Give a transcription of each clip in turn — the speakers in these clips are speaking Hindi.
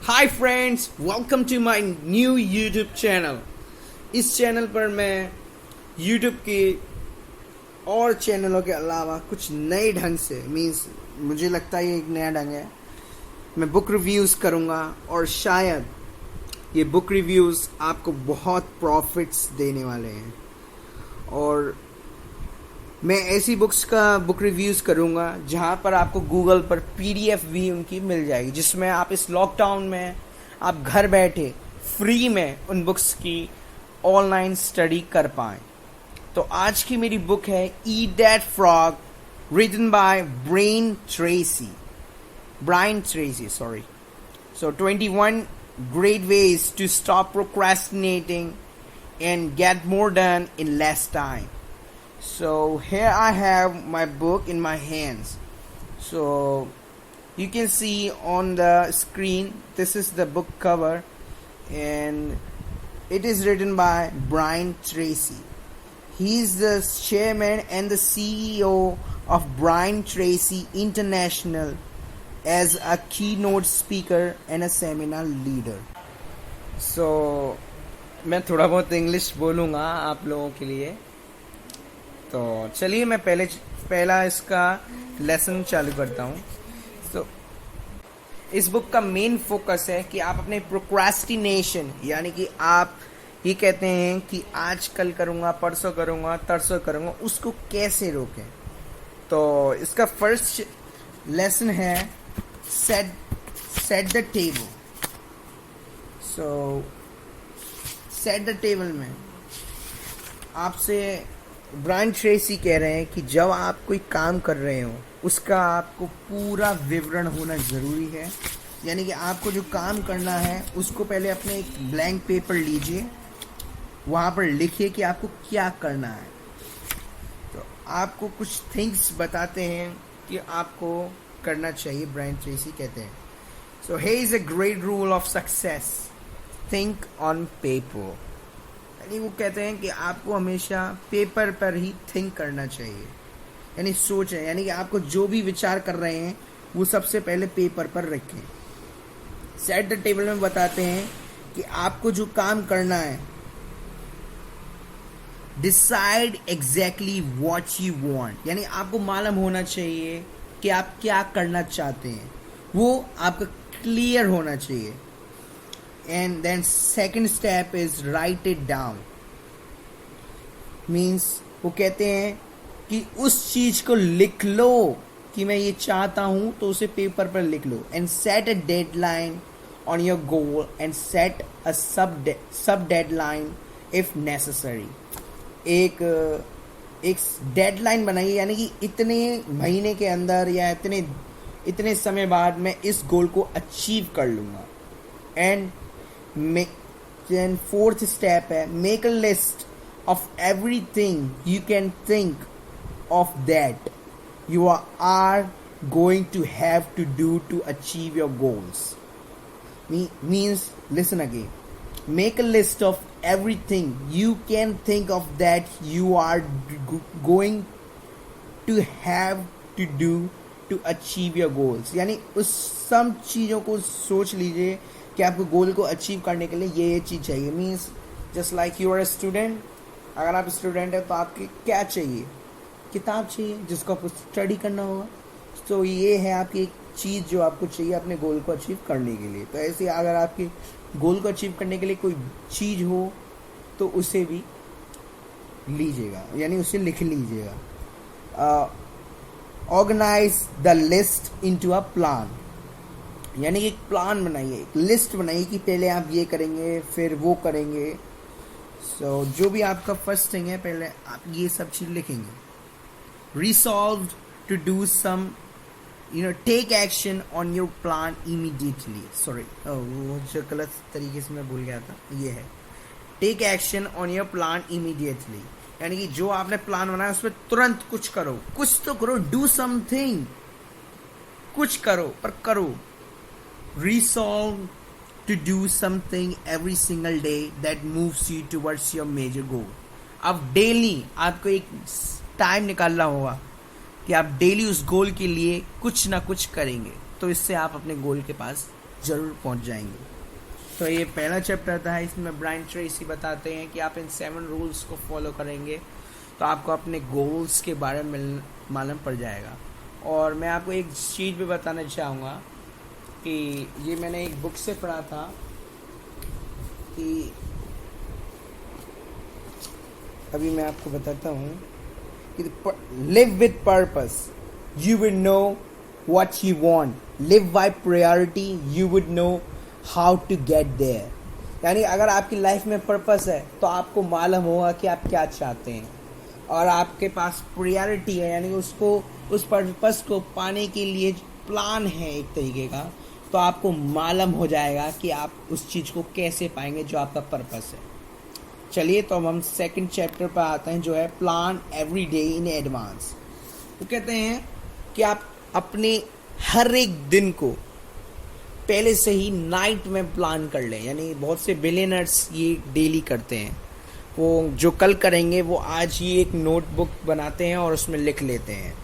Hi friends, welcome to my new YouTube channel. इस चैनल पर मैं यूट्यूब के और चैनलों के अलावा कुछ नए ढंग से मुझे लगता है ये एक नया ढंग है। मैं बुक रिव्यूज़ करूँगा और शायद ये बुक रिव्यूज़ आपको बहुत प्रॉफिट्स देने वाले हैं। और मैं ऐसी बुक्स का बुक रिव्यूज़ करूँगा जहाँ पर आपको गूगल पर पीडीएफ भी उनकी मिल जाएगी, जिसमें आप इस लॉकडाउन में आप घर बैठे फ्री में उन बुक्स की ऑनलाइन स्टडी कर पाएँ। तो आज की मेरी बुक है eat that frog, written by Brian Tracy sorry. So 21 great ways to stop procrastinating and get more done in less time. So here I have my book in my hands. So you can see on the screen, this is the book cover and it is written by Brian Tracy. He is the chairman and the CEO of Brian Tracy International as a keynote speaker and a seminar leader. So मैं थोड़ा बहुत इंग्लिश बोलूँगा आप लोगों के लिए। तो चलिए मैं पहला इसका लेसन चालू करता हूँ। तो इस बुक का मेन फोकस है कि आप अपने प्रोक्रास्टिनेशन, यानी कि आप ये कहते हैं कि आज कल करूँगा, परसों करूँगा, तरसों करूँगा, उसको कैसे रोकें। तो इसका फर्स्ट लेसन है set the table. So set the table में आपसे ब्रायन ट्रेसी कह रहे हैं कि जब आप कोई काम कर रहे हो उसका आपको पूरा विवरण होना ज़रूरी है। यानी कि आपको जो काम करना है उसको पहले अपने एक ब्लैंक पेपर लीजिए, वहाँ पर लिखिए कि आपको क्या करना है। तो आपको कुछ थिंग्स बताते हैं कि आपको करना चाहिए। ब्रायन ट्रेसी कहते हैं, so here is a great rule of success, think on paper. यानी वो कहते हैं कि आपको हमेशा पेपर पर ही थिंक करना चाहिए, यानी सोचें, यानी कि आपको जो भी विचार कर रहे हैं वो सबसे पहले पेपर पर रखें। सेट द टेबल में बताते हैं कि आपको जो काम करना है, decide exactly what you want, यानी आपको मालूम होना चाहिए कि आप क्या करना चाहते हैं, वो आपका क्लियर होना चाहिए। And then second step is write it down. Means वो कहते हैं कि उस चीज को लिख लो कि मैं ये चाहता हूँ, तो उसे पेपर पर लिख लो। And set a deadline on your goal and set a sub deadline if necessary. एक डेडलाइन बनाइए, यानी कि इतने महीने के अंदर या इतने समय बाद मैं इस गोल को अचीव कर लूँगा। एंड then fourth step है make a list of everything you can think of that you are going to have to do to achieve your goals. Means listen again, make a list of everything you can think of that you are going to have to do to achieve your goals. यानी उस सब चीज़ों को सोच लीजिए कि आपको गोल को अचीव करने के लिए ये चीज़ चाहिए। Means just like you are a student, अगर आप स्टूडेंट है तो आपके क्या चाहिए, किताब चाहिए जिसको आपको स्टडी करना होगा। तो ये है आपकी एक चीज़ जो आपको चाहिए अपने गोल को अचीव करने के लिए। तो ऐसे अगर आपके गोल को अचीव करने के लिए कोई चीज़ हो तो उसे भी लीजिएगा, यानी उसे लिख लीजिएगा। Organise the list into a plan, यानी एक प्लान बनाइए, एक लिस्ट बनाइए कि पहले आप ये करेंगे फिर वो करेंगे। सो जो भी आपका फर्स्ट थिंग है पहले आप ये सब चीज़ लिखेंगे। Resolve to do some take action on your plan immediately. Sorry, वो जो गलत तरीके से मैं भूल गया था, ये है take action on your plan immediately, यानी कि जो आपने प्लान बनाया उस पर तुरंत कुछ करो, कुछ तो करो, डू समथिंग, कुछ करो पर करो। Resolve to do something every single day that moves you towards your major goal. अब डेली आपको एक टाइम निकालना होगा कि आप डेली उस गोल के लिए कुछ ना कुछ करेंगे, तो इससे आप अपने गोल के पास ज़रूर पहुंच जाएंगे। तो ये पहला चैप्टर था, इसमें ब्रायन ट्रेसी बताते हैं कि आप इन 7 रूल्स को फॉलो करेंगे तो आपको अपने गोल्स के बारे में मालूम पड़ जाएगा। और मैं आपको एक चीज़ भी बताना चाहूँगा कि ये मैंने एक बुक से पढ़ा था कि अभी मैं आपको बताता हूँ कि live with purpose you will know what you want, live by priority you would know how to get there. यानी अगर आपकी लाइफ में पर्पस है तो आपको मालूम होगा कि आप क्या चाहते हैं, और आपके पास प्रायोरिटी है यानी उसको उस पर्पस को पाने के लिए प्लान है एक तरीके का, तो आपको मालूम हो जाएगा कि आप उस चीज़ को कैसे पाएंगे जो आपका पर्पस है। चलिए तो अब हम सेकंड चैप्टर पर आते हैं जो है plan every day in advance. वो कहते हैं कि आप अपने हर एक दिन को पहले से ही नाइट में प्लान कर लें। यानी बहुत से बिलियनर्स ये डेली करते हैं, वो जो कल करेंगे वो आज ही एक नोटबुक बनाते हैं और उसमें लिख लेते हैं।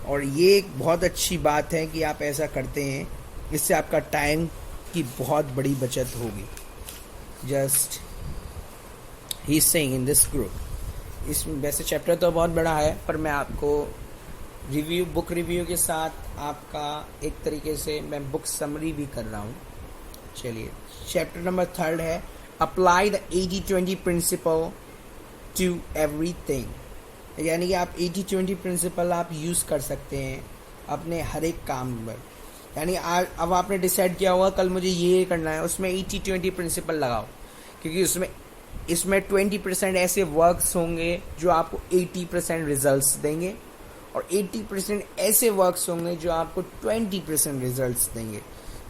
और ये एक बहुत अच्छी बात है कि आप ऐसा करते हैं, इससे आपका टाइम की बहुत बड़ी बचत होगी। Just he saying in this group. इस वैसे चैप्टर तो बहुत बड़ा है, पर मैं आपको बुक रिव्यू के साथ आपका एक तरीके से मैं बुक समरी भी कर रहा हूँ। चलिए चैप्टर नंबर 3 है apply the 80-20 principle to everything. यानी कि आप 80-20 प्रिंसिपल आप यूज़ कर सकते हैं अपने हर एक काम पर। यानी आज अब आपने डिसाइड किया होगा कल मुझे ये करना है, उसमें 80-20 प्रिंसिपल लगाओ, क्योंकि इसमें 20% ऐसे वर्क्स होंगे जो आपको 80% रिजल्ट्स देंगे, और 80% ऐसे वर्क्स होंगे जो आपको 20% रिजल्ट्स देंगे।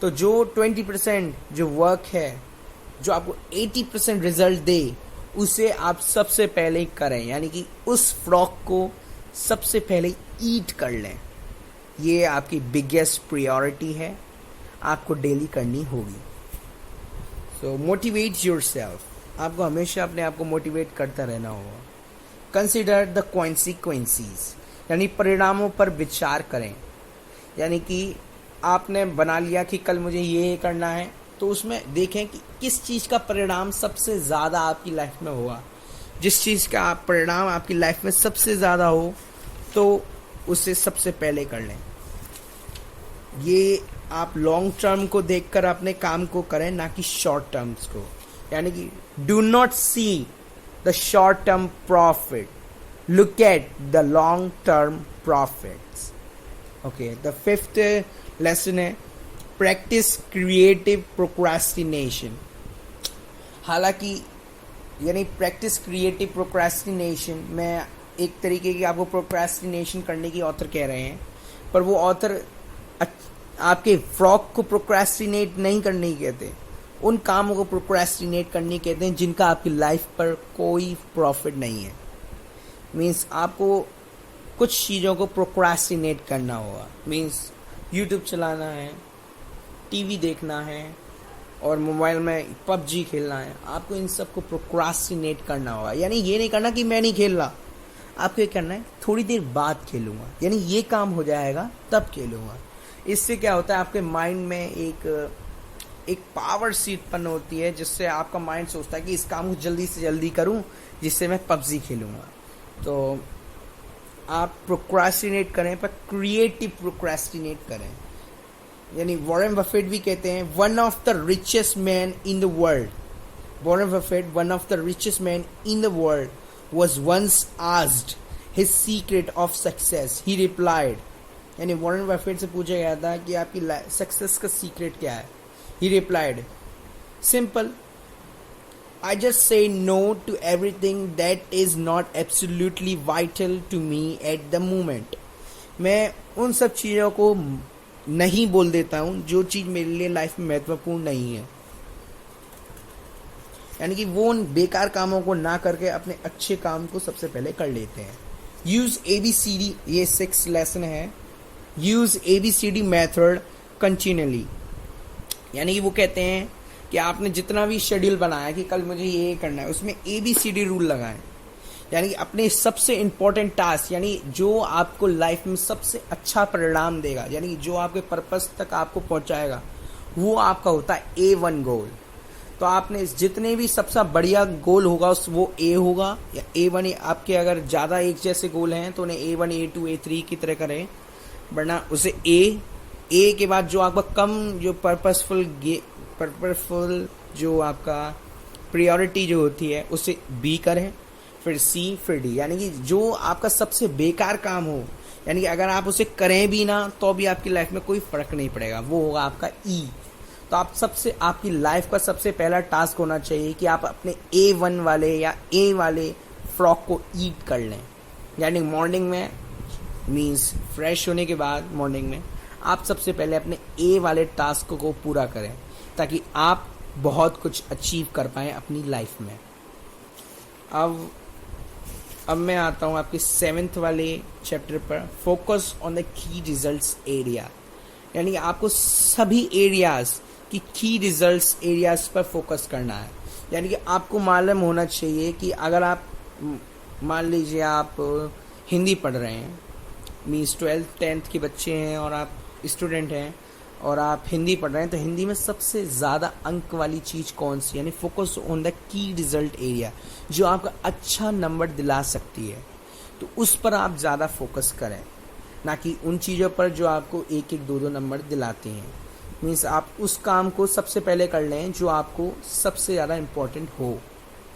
तो जो 20% जो वर्क है जो आपको 80% रिजल्ट दे, उसे आप सबसे पहले करें। यानी कि उस फ्रॉक को सबसे पहले ईट कर लें। ये आपकी बिगेस्ट प्रायोरिटी है, आपको डेली करनी होगी। सो मोटिवेट योरसेल्फ, आपको हमेशा अपने आप को मोटिवेट करता रहना होगा। कंसिडर द कॉन्सिक्वेंसीज, यानी परिणामों पर विचार करें। यानी कि आपने बना लिया कि कल मुझे ये करना है, तो उसमें देखें कि किस चीज़ का परिणाम सबसे ज़्यादा आपकी लाइफ में होगा। जिस चीज़ का परिणाम आपकी लाइफ में सबसे ज़्यादा हो तो उसे सबसे पहले कर लें। ये आप लॉन्ग टर्म को देखकर अपने काम को करें, ना कि शॉर्ट टर्म्स को। यानी कि do not see the short term profit, look at the long term profits. Okay, the 5th lesson है practice creative procrastination। हालांकि यानी practice creative procrastination में एक तरीके की आपको procrastination करने की ऑथर कह रहे हैं, पर वो ऑथर आपके फ्रॉक को procrastinate नहीं करने की कहते, उन कामों को procrastinate करने कहते हैं जिनका आपकी लाइफ पर कोई प्रॉफिट नहीं है। मीन्स आपको कुछ चीज़ों को प्रोक्रास्टिनेट करना होगा। मीन्स यूट्यूब चलाना है, टीवी देखना है, और मोबाइल में पबजी खेलना है। आपको इन सब को प्रोक्रास्टिनेट करना होगा। यानी ये नहीं करना कि मैं नहीं खेल रहा, आपको ये करना है थोड़ी देर बाद खेलूँगा, यानी ये काम हो जाएगा तब खेलूँगा। इससे क्या होता है, आपके माइंड में एक पावर सी उत्पन्न होती है, जिससे आपका माइंड सोचता है कि इस काम को जल्दी से जल्दी करूँ जिससे मैं पबजी खेलूँगा। तो आप प्रोक्रास्टिनेट करें, पर क्रिएटिव प्रोक्रास्टिनेट करें। यानी वॉरेन बफेट भी कहते हैं one of the richest man in the world, Warren Buffett one of the richest man in the world was once asked his secret of success, he replied. यानी वॉरेन बफेट से पूछा गया था कि आपकी सक्सेस का सीक्रेट क्या है, ही replied simple, I just say no to everything that is not absolutely vital to me at the moment. मैं उन सब चीज़ों को नहीं बोल देता हूँ जो चीज़ मेरे लिए लाइफ में महत्वपूर्ण नहीं है। यानी कि वो उन बेकार कामों को ना करके अपने अच्छे काम को सबसे पहले कर लेते हैं। यूज़ ABCD, ये 6 लेसन है। Use ABCD method continually. यानी कि वो कहते हैं कि आपने जितना भी शेड्यूल बनाया कि कल मुझे ये करना है, उसमें ABCD रूल लगाएं। यानी कि अपने सबसे इम्पोर्टेंट टास्क, यानी जो आपको लाइफ में सबसे अच्छा परिणाम देगा, यानी कि जो आपके पर्पस तक आपको पहुंचाएगा, वो आपका होता है A1 गोल। तो आपने जितने भी सबसे बढ़िया गोल होगा उस वो ए होगा या A1। आपके अगर ज़्यादा एक जैसे गोल हैं तो उन्हें A1 A2 A3 की तरह करें, वरना उसे ए के बाद जो आपका कम जो पर्पसफुल जो आपका प्रायोरिटी जो होती है उसे बी करें, फिर सी, फिर डी। यानी कि जो आपका सबसे बेकार काम हो, यानी कि अगर आप उसे करें भी ना तो भी आपकी लाइफ में कोई फर्क नहीं पड़ेगा, वो होगा आपका ई। तो आपकी लाइफ का सबसे पहला टास्क होना चाहिए कि आप अपने A1 वाले या ए वाले फ्रॉक को ईट कर लें। यानी मॉर्निंग में मीन्स फ्रेश होने के बाद मॉर्निंग में आप सबसे पहले अपने ए वाले टास्क को पूरा करें, ताकि आप बहुत कुछ अचीव कर पाएँ अपनी लाइफ में। अब मैं आता हूँ आपके 7th वाले चैप्टर पर, focus on the key results area. यानी कि आपको सभी एरियाज की की रिजल्ट्स एरियाज पर फोकस करना है। यानी कि आपको मालूम होना चाहिए कि अगर आप मान लीजिए आप हिंदी पढ़ रहे हैं, मीन्स 12th 10th के बच्चे हैं और आप स्टूडेंट हैं और आप हिंदी पढ़ रहे हैं, तो हिंदी में सबसे ज़्यादा अंक वाली चीज़ कौन सी, यानी focus on the key result area, जो आपका अच्छा नंबर दिला सकती है, तो उस पर आप ज़्यादा फोकस करें, ना कि उन चीज़ों पर जो आपको 1-1 2-2 नंबर दिलाती हैं। मीन्स आप उस काम को सबसे पहले कर लें जो आपको सबसे ज़्यादा इम्पोर्टेंट हो,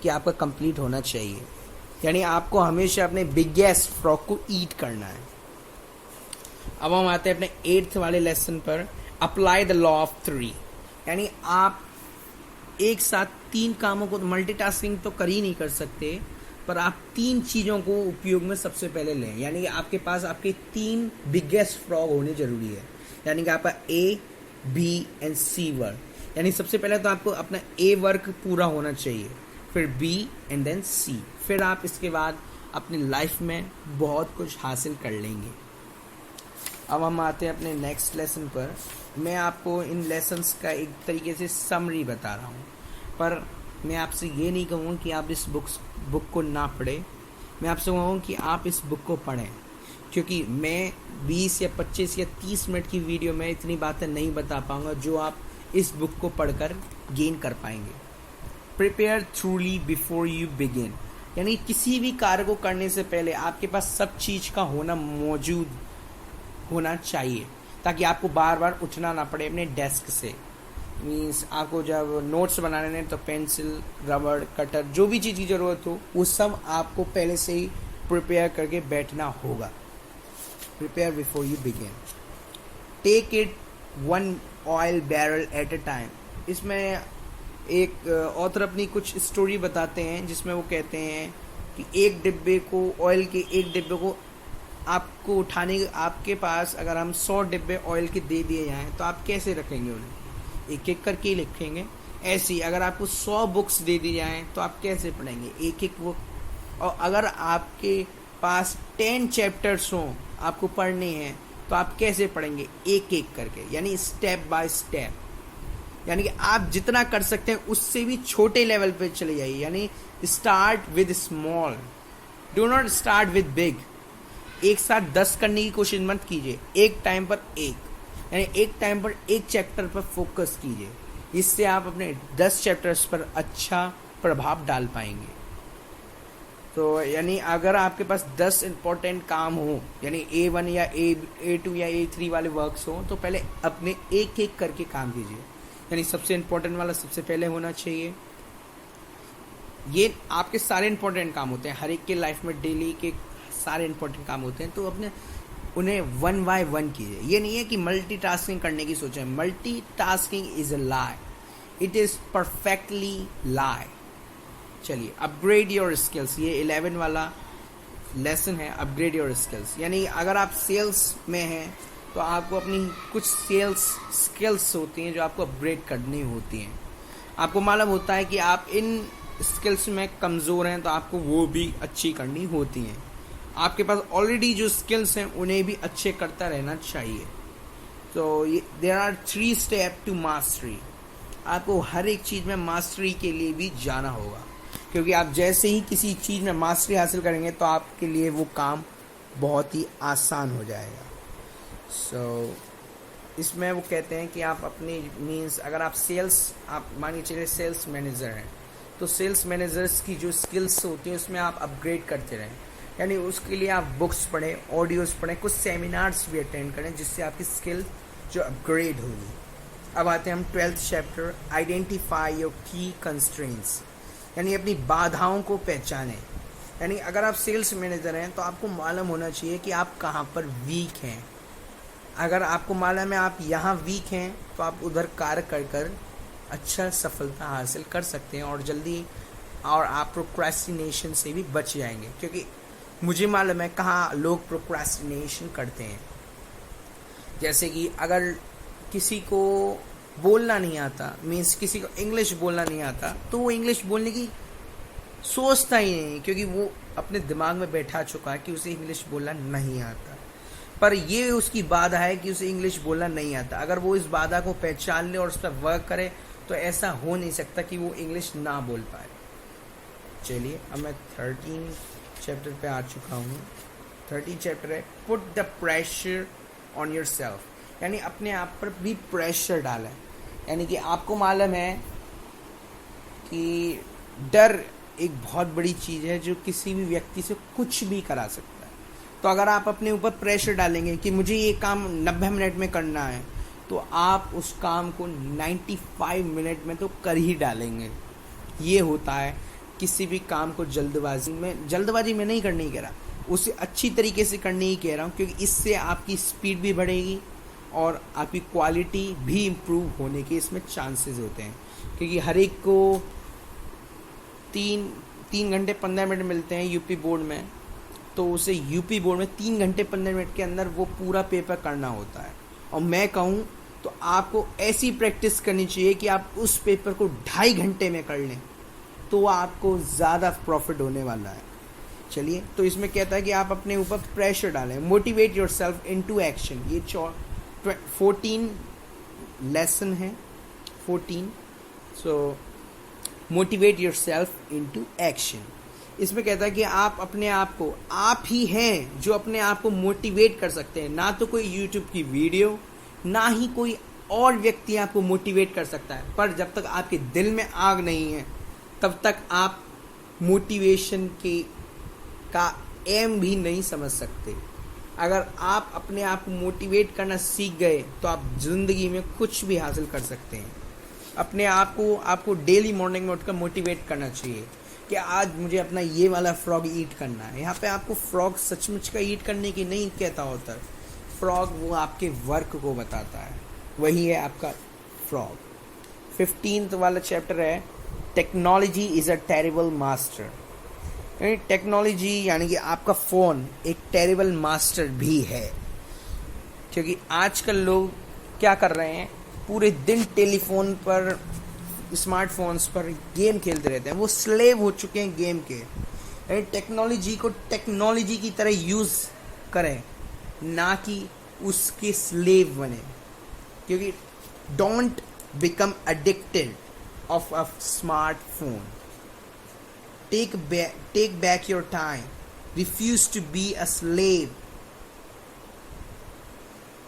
कि आपका कंप्लीट होना चाहिए। यानी आपको हमेशा अपने बिगेस्ट फ्रॉक को ईट करना है। अब हम आते हैं अपने 8th वाले लेसन पर, अप्लाई द लॉ ऑफ 3। यानी आप एक साथ 3 कामों को, मल्टीटास्किंग तो कर ही नहीं कर सकते, पर आप 3 चीज़ों को उपयोग में सबसे पहले लें। यानी कि आपके पास आपके 3 बिगेस्ट फ्रॉग होने जरूरी है। यानी कि आपका A, B and C work. यानी सबसे पहले तो आपको अपना A वर्क पूरा होना चाहिए, फिर B एंड देन C, फिर आप इसके बाद अपनी लाइफ में बहुत कुछ हासिल कर लेंगे। अब हम आते हैं अपने नेक्स्ट लेसन पर। मैं आपको इन लेसन्स का एक तरीके से समरी बता रहा हूँ, पर मैं आपसे ये नहीं कहूँगा कि आप इस बुक को ना पढ़ें। मैं आपसे कहूँगा कि आप इस बुक को पढ़ें, क्योंकि मैं 20 या 25 या 30 मिनट की वीडियो में इतनी बातें नहीं बता पाऊँगा जो आप इस बुक को पढ़कर गेन कर पाएंगे। Prepare थ्रूली before you begin. यानी किसी भी कार्य को करने से पहले आपके पास सब चीज़ का होना मौजूद होना चाहिए, ताकि आपको बार बार उठना ना पड़े अपने डेस्क से। मीन्स आपको जब नोट्स बनाने हैं तो पेंसिल, रबड़, कटर, जो भी चीज़ की ज़रूरत हो वो सब आपको पहले से ही प्रिपेयर करके बैठना होगा। Prepare before you begin. Take it 1 oil barrel at a time. इसमें एक ऑथर अपनी कुछ स्टोरी बताते हैं जिसमें वो कहते हैं कि एक डिब्बे को, ऑयल के एक डिब्बे को आपको उठाने, आपके पास अगर हम 100 डिब्बे ऑयल के दे दिए जाएँ तो आप कैसे रखेंगे उन्हें? एक एक करके ही लिखेंगे। ऐसे ही अगर आपको 100 बुक्स दे दी जाएँ तो आप कैसे पढ़ेंगे? एक एक बुक। और अगर आपके पास 10 चैप्टर्स हों आपको पढ़ने हैं तो आप कैसे पढ़ेंगे? एक एक करके, यानी स्टेप बाय स्टेप। यानी कि आप जितना कर सकते हैं उससे भी छोटे लेवल पे चले जाइए। यानी start with small, do not start with big. एक साथ 10 करने की कोशिश मत कीजिए, एक टाइम पर एक, यानी एक टाइम पर एक चैप्टर पर फोकस कीजिए। इससे आप अपने 10 चैप्टर्स पर अच्छा प्रभाव डाल पाएंगे। तो यानी अगर आपके पास 10 इम्पोर्टेंट काम हो, यानी A1 या A2 या A3 वाले वर्क्स हो, तो पहले अपने एक एक करके काम कीजिए। यानी सबसे इम्पोर्टेंट वाला सबसे पहले होना चाहिए। ये आपके सारे इम्पोर्टेंट काम होते हैं, हर एक के लाइफ में डेली के सारे इम्पोर्टेंट काम होते हैं, तो अपने उन्हें 1 by 1 कीजिए। ये नहीं है कि मल्टीटास्किंग करने की सोचें। Multitasking is a lie, it is perfectly lie. चलिए, अपग्रेड योर स्किल्स, ये 11 वाला लेसन है, अपग्रेड योर स्किल्स। यानी अगर आप सेल्स में हैं तो आपको अपनी कुछ सेल्स स्किल्स होती हैं जो आपको अपग्रेड करनी होती हैं। आपको मालूम होता है कि आप इन स्किल्स में कमज़ोर हैं तो आपको वो भी अच्छी करनी होती हैं। आपके पास ऑलरेडी जो स्किल्स हैं उन्हें भी अच्छे करता रहना चाहिए। तो there are 3 step to mastery. आपको हर एक चीज़ में मास्टरी के लिए भी जाना होगा, क्योंकि आप जैसे ही किसी चीज़ में मास्टरी हासिल करेंगे तो आपके लिए वो काम बहुत ही आसान हो जाएगा। सो इसमें वो कहते हैं कि आप अपनी मीन्स अगर आप आप मानिए चलिए सेल्स मैनेजर हैं, तो सेल्स मैनेजर्स की जो स्किल्स होती हैं उसमें आप अपग्रेड करते रहें। यानी उसके लिए आप बुक्स पढ़ें, ऑडियोज़ पढ़ें, कुछ सेमिनार्स भी अटेंड करें जिससे आपकी स्किल जो अपग्रेड होगी। अब आते हैं हम 12th चैप्टर, आइडेंटिफाई योर की कंस्ट्रेंट्स, यानी अपनी बाधाओं को पहचानें। यानी अगर आप सेल्स मैनेजर हैं तो आपको मालूम होना चाहिए कि आप कहाँ पर वीक हैं। अगर आपको मालूम है आप यहाँ वीक हैं तो आप उधर कार्य कर कर अच्छा सफलता हासिल कर सकते हैं और जल्दी, और आप प्रोक्रेस्टिनेशन से भी बच जाएंगे। क्योंकि मुझे मालूम है कहाँ लोग प्रोक्रेस्टिनेशन करते हैं। जैसे कि अगर किसी को बोलना नहीं आता, मीन्स किसी को इंग्लिश बोलना नहीं आता, तो वो इंग्लिश बोलने की सोचता ही नहीं, क्योंकि वो अपने दिमाग में बैठा चुका है कि उसे इंग्लिश बोलना नहीं आता। पर ये उसकी बाधा है कि उसे इंग्लिश बोलना नहीं आता। अगर वो इस बाधा को पहचान ले और उस पर वर्क करे तो ऐसा हो नहीं सकता कि वो इंग्लिश ना बोल पाए। चलिए अब मैं 13 चैप्टर पे आ चुका हूँ। 13 चैप्टर है put the pressure on your self, यानी अपने आप पर भी प्रेशर डालें। यानी कि आपको मालूम है कि डर एक बहुत बड़ी चीज़ है जो किसी भी व्यक्ति से कुछ भी करा सकता है। तो अगर आप अपने ऊपर प्रेशर डालेंगे कि मुझे ये काम 90 मिनट में करना है, तो आप उस काम को 95 मिनट में तो कर ही डालेंगे। ये होता है किसी भी काम को जल्दबाजी में नहीं करने ही कह रहा, उसे अच्छी तरीके से करने ही कह रहा हूँ, क्योंकि इससे आपकी स्पीड भी बढ़ेगी और आपकी क्वालिटी भी इम्प्रूव होने के इसमें चांसेस होते हैं। क्योंकि हर एक को 3 घंटे 15 मिनट मिलते हैं यूपी बोर्ड में, तो उसे यूपी बोर्ड में 3 घंटे 15 मिनट के अंदर वो पूरा पेपर करना होता है। और मैं कहूँ तो आपको ऐसी प्रैक्टिस करनी चाहिए कि आप उस पेपर को 2.5 घंटे में कर लें, तो आपको ज़्यादा प्रॉफिट होने वाला है। चलिए, तो इसमें कहता है कि आप अपने ऊपर प्रेशर डालें, motivate yourself into action. ये 14 लेसन है, 14। So motivate yourself into action. इसमें कहता है कि आप अपने आप को, आप ही हैं जो अपने आप को मोटिवेट कर सकते हैं, ना तो कोई यूट्यूब की वीडियो, ना ही कोई और व्यक्ति आपको मोटिवेट कर सकता है। पर जब तक आपके दिल में आग नहीं है तब तक आप मोटिवेशन का एम भी नहीं समझ सकते। अगर आप अपने आप को मोटिवेट करना सीख गए तो आप ज़िंदगी में कुछ भी हासिल कर सकते हैं। अपने आप को आपको डेली मॉर्निंग में उठकर मोटिवेट करना चाहिए कि आज मुझे अपना ये वाला फ्रॉग ईट करना है। यहाँ पे आपको फ्रॉग सचमुच का ईट करने की नहीं कहता होता, फ्रॉग वो आपके वर्क को बताता है, वही है आपका फ्रॉग। 15th वाला चैप्टर है technology is a terrible master. Technology यानी कि आपका फ़ोन एक टेरिबल मास्टर भी है, क्योंकि आजकल लोग क्या कर रहे हैं, पूरे दिन टेलीफोन पर, स्मार्टफोन्स पर गेम खेलते रहते हैं। वो स्लेव हो चुके हैं गेम के। टेक्नोलॉजी को टेक्नोलॉजी की तरह यूज़ करें, ना कि उसके स्लेव बने। क्योंकि don't become addicted of a smartphone, take back your time, refuse to be a slave.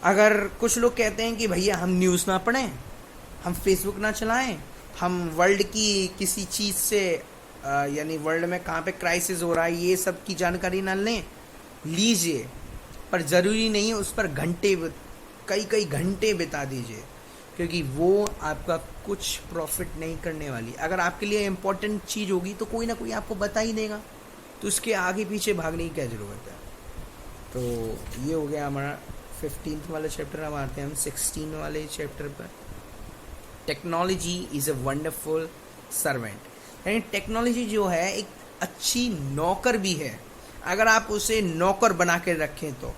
अगर कुछ लोग कहते हैं कि भैया हम न्यूज़ ना पढ़ें, हम फेसबुक ना चलाएं, हम वर्ल्ड की किसी चीज़ से यानी वर्ल्ड में कहाँ पे क्राइसिस हो रहा है ये सब की जानकारी ना लें, लीजिए, पर ज़रूरी नहीं है उस पर कई घंटे बिता दीजिए, क्योंकि वो आपका कुछ प्रॉफिट नहीं करने वाली। अगर आपके लिए इम्पोर्टेंट चीज़ होगी तो कोई ना कोई आपको बता ही देगा, तो उसके आगे पीछे भागने की क्या ज़रूरत है। तो ये हो गया हमारा 15th वाला चैप्टर। अब आते हैं हम 16 वाले चैप्टर पर। Technology is a wonderful servant, यानी टेक्नोलॉजी जो है एक अच्छी नौकर भी है। अगर आप उसे नौकर बना के रखें तो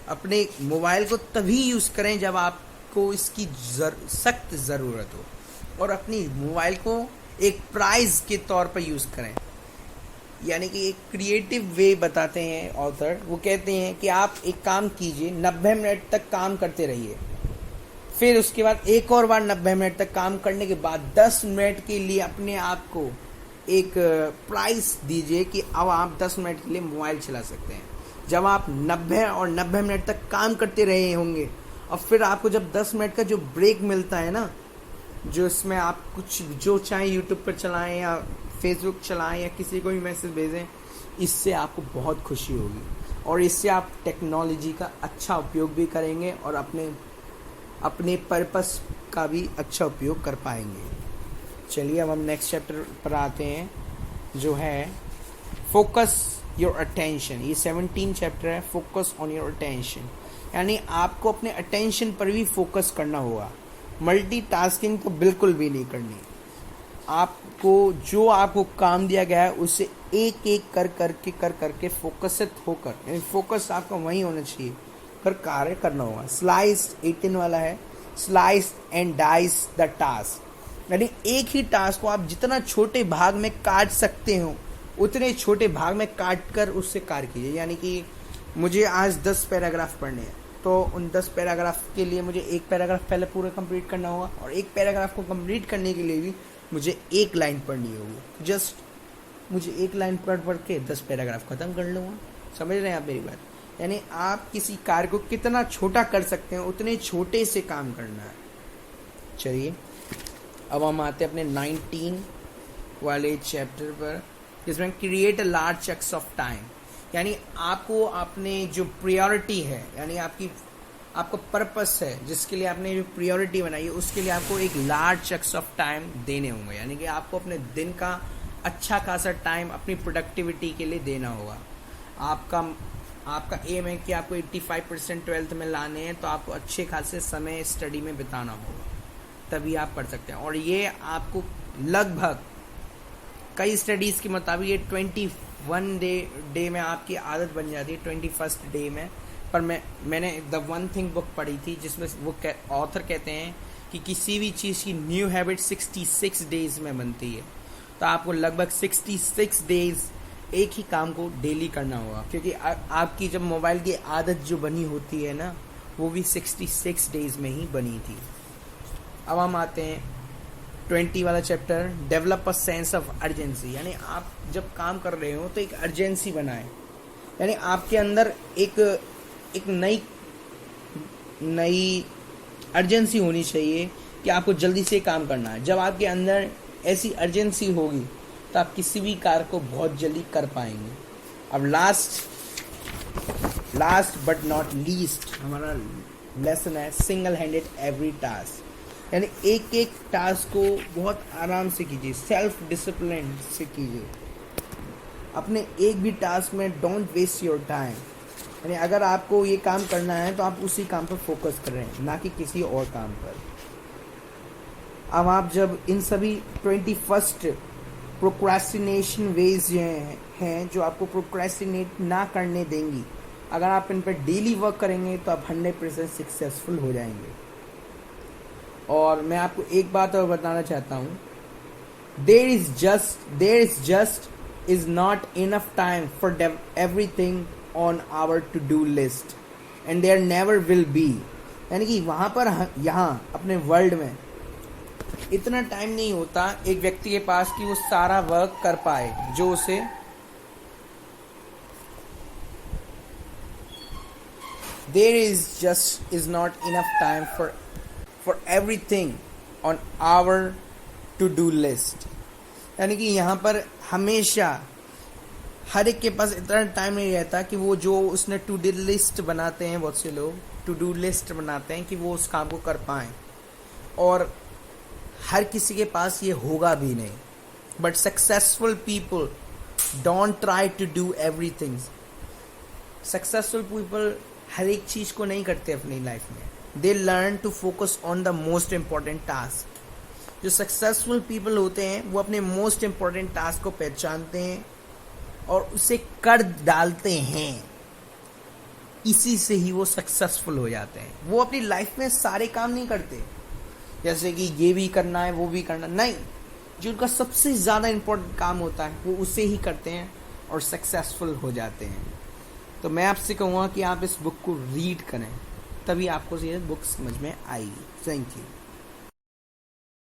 अपने मोबाइल को तभी यूज़ करें जब आपको इसकी सख्त ज़रूरत हो, और अपनी मोबाइल को एक प्राइज़ के तौर पर यूज़ करें। यानी कि एक क्रिएटिव वे बताते हैं ऑथर। वो कहते हैं कि आप एक काम कीजिए, 90 मिनट तक काम करते रहिए, फिर उसके बाद एक और बार 90 मिनट तक काम करने के बाद 10 मिनट के लिए अपने आप को एक प्राइस दीजिए कि अब आप 10 मिनट के लिए मोबाइल चला सकते हैं। जब आप 90 मिनट तक काम करते रहे होंगे और फिर आपको जब 10 मिनट का जो ब्रेक मिलता है ना, जो इसमें आप कुछ जो चाहे यूट्यूब पर चलाएं या फेसबुक चलाएं या किसी को भी मैसेज भेजें, इससे आपको बहुत खुशी होगी और इससे आप टेक्नोलॉजी का अच्छा उपयोग भी करेंगे और अपने पर्पस का भी अच्छा उपयोग कर पाएंगे। चलिए अब हम नेक्स्ट चैप्टर पर आते हैं, जो है फोकस योर अटेंशन। ये 17 चैप्टर है, फोकस ऑन योर अटेंशन, यानी आपको अपने अटेंशन पर भी फोकस करना होगा। मल्टीटास्किंग तो बिल्कुल भी नहीं करनी। आपको काम दिया गया है उसे एक एक कर करके फोकसित होकर, यानी फोकस आपका वहीं होना चाहिए, पर कार्य करना होगा। स्लाइस 18 वाला है, slice and dice the task, यानी एक ही टास्क को आप जितना छोटे भाग में काट सकते हो उतने छोटे भाग में काट कर उससे कार्य कीजिए। यानी कि मुझे आज 10 पैराग्राफ पढ़ने हैं, तो उन 10 पैराग्राफ के लिए मुझे एक पैराग्राफ पहले पूरा कंप्लीट करना होगा और एक पैराग्राफ को कंप्लीट करने के लिए भी मुझे एक लाइन पढ़नी होगी। जस्ट मुझे एक लाइन पढ़ के 10 पैराग्राफ खत्म कर लूँगा। समझ रहे हैं आप मेरी बात? यानी आप किसी कार्य को कितना छोटा कर सकते हैं उतने छोटे से काम करना है। चलिए अब हम आते हैं अपने 19 वाले चैप्टर पर, जिसमें create a large chunks of time. यानी आपको अपने जो प्रायोरिटी है, यानी आपका पर्पस है जिसके लिए आपने जो प्रायोरिटी बनाई है, उसके लिए आपको एक लार्ज चंक्स ऑफ टाइम देने होंगे। यानी कि आपको अपने दिन का अच्छा खासा टाइम अपनी प्रोडक्टिविटी के लिए देना होगा। आपका एम है कि आपको 85% 12th में लाने हैं, तो आपको अच्छे खासे समय स्टडी में बिताना होगा, तभी आप पढ़ सकते हैं। और ये आपको लगभग कई स्टडीज़ के मुताबिक ये 21 डे में आपकी आदत बन जाती है, 21st डे में। पर मैंने द वन थिंग बुक पढ़ी थी, जिसमें वो ऑथर कहते हैं कि किसी भी चीज़ की न्यू हैबिट 66 डेज में बनती है। तो आपको लगभग 66 डेज एक ही काम को डेली करना होगा, क्योंकि आपकी जब मोबाइल की आदत जो बनी होती है ना, वो भी 66 डेज में ही बनी थी। अब हम आते हैं 20 वाला chapter, develop a sense of urgency. यानी आप जब काम कर रहे हो तो एक अर्जेंसी बनाएं, यानी आपके अंदर एक नई अर्जेंसी होनी चाहिए कि आपको जल्दी से काम करना है। जब आपके अंदर ऐसी अर्जेंसी होगी तो आप किसी भी कार्य को बहुत जल्दी कर पाएंगे। अब लास्ट बट नॉट लीस्ट हमारा लेसन है, सिंगल हैंडेड एवरी टास्क। यानी एक एक टास्क को बहुत आराम से कीजिए, सेल्फ डिसिप्लिन से कीजिए। अपने एक भी टास्क में डोंट वेस्ट योर टाइम। यानी अगर आपको ये काम करना है तो आप उसी काम पर फोकस कर रहे हैं, ना कि किसी और काम पर। अब आप जब इन सभी 21st प्रोक्रेस्टिनेशन वेज हैं जो आपको प्रोक्रेस्टिनेट ना करने देंगी, अगर आप इन पर डेली वर्क करेंगे तो आप 100% सक्सेसफुल हो जाएंगे। और मैं आपको एक बात और बताना चाहता हूँ, there is not enough time for everything on our to-do list and there never will be। यानी कि वहाँ पर यहाँ अपने वर्ल्ड में इतना टाइम नहीं होता एक व्यक्ति के पास कि वो सारा वर्क कर पाए जो उसे there is not enough time for everything on our to-do list। यानी कि यहाँ पर हमेशा हर एक के पास इतना टाइम नहीं रहता कि वो जो उसने टू डू लिस्ट बनाते हैं, बहुत से लोग टू डू लिस्ट बनाते हैं कि वो उस काम को कर पाएँ, और हर किसी के पास ये होगा भी नहीं। But successful people don't try to do everything. Successful people हर एक चीज़ को नहीं करते अपनी लाइफ में, they learn to focus on the most important task. जो सक्सेसफुल पीपल होते हैं वो अपने मोस्ट इम्पॉर्टेंट टास्क को पहचानते हैं और उसे कर डालते हैं, इसी से ही वो सक्सेसफुल हो जाते हैं। वो अपनी लाइफ में सारे काम नहीं करते, जैसे कि ये भी करना है वो भी करना नहीं, जो उनका सबसे ज़्यादा इम्पोर्टेंट काम होता है वो उसे ही करते हैं और सक्सेसफुल हो जाते हैं। तो मैं आपसे कहूँगा कि आप इस बुक को रीड करें, तभी आपको ये बुक समझ में आएगी। Thank you.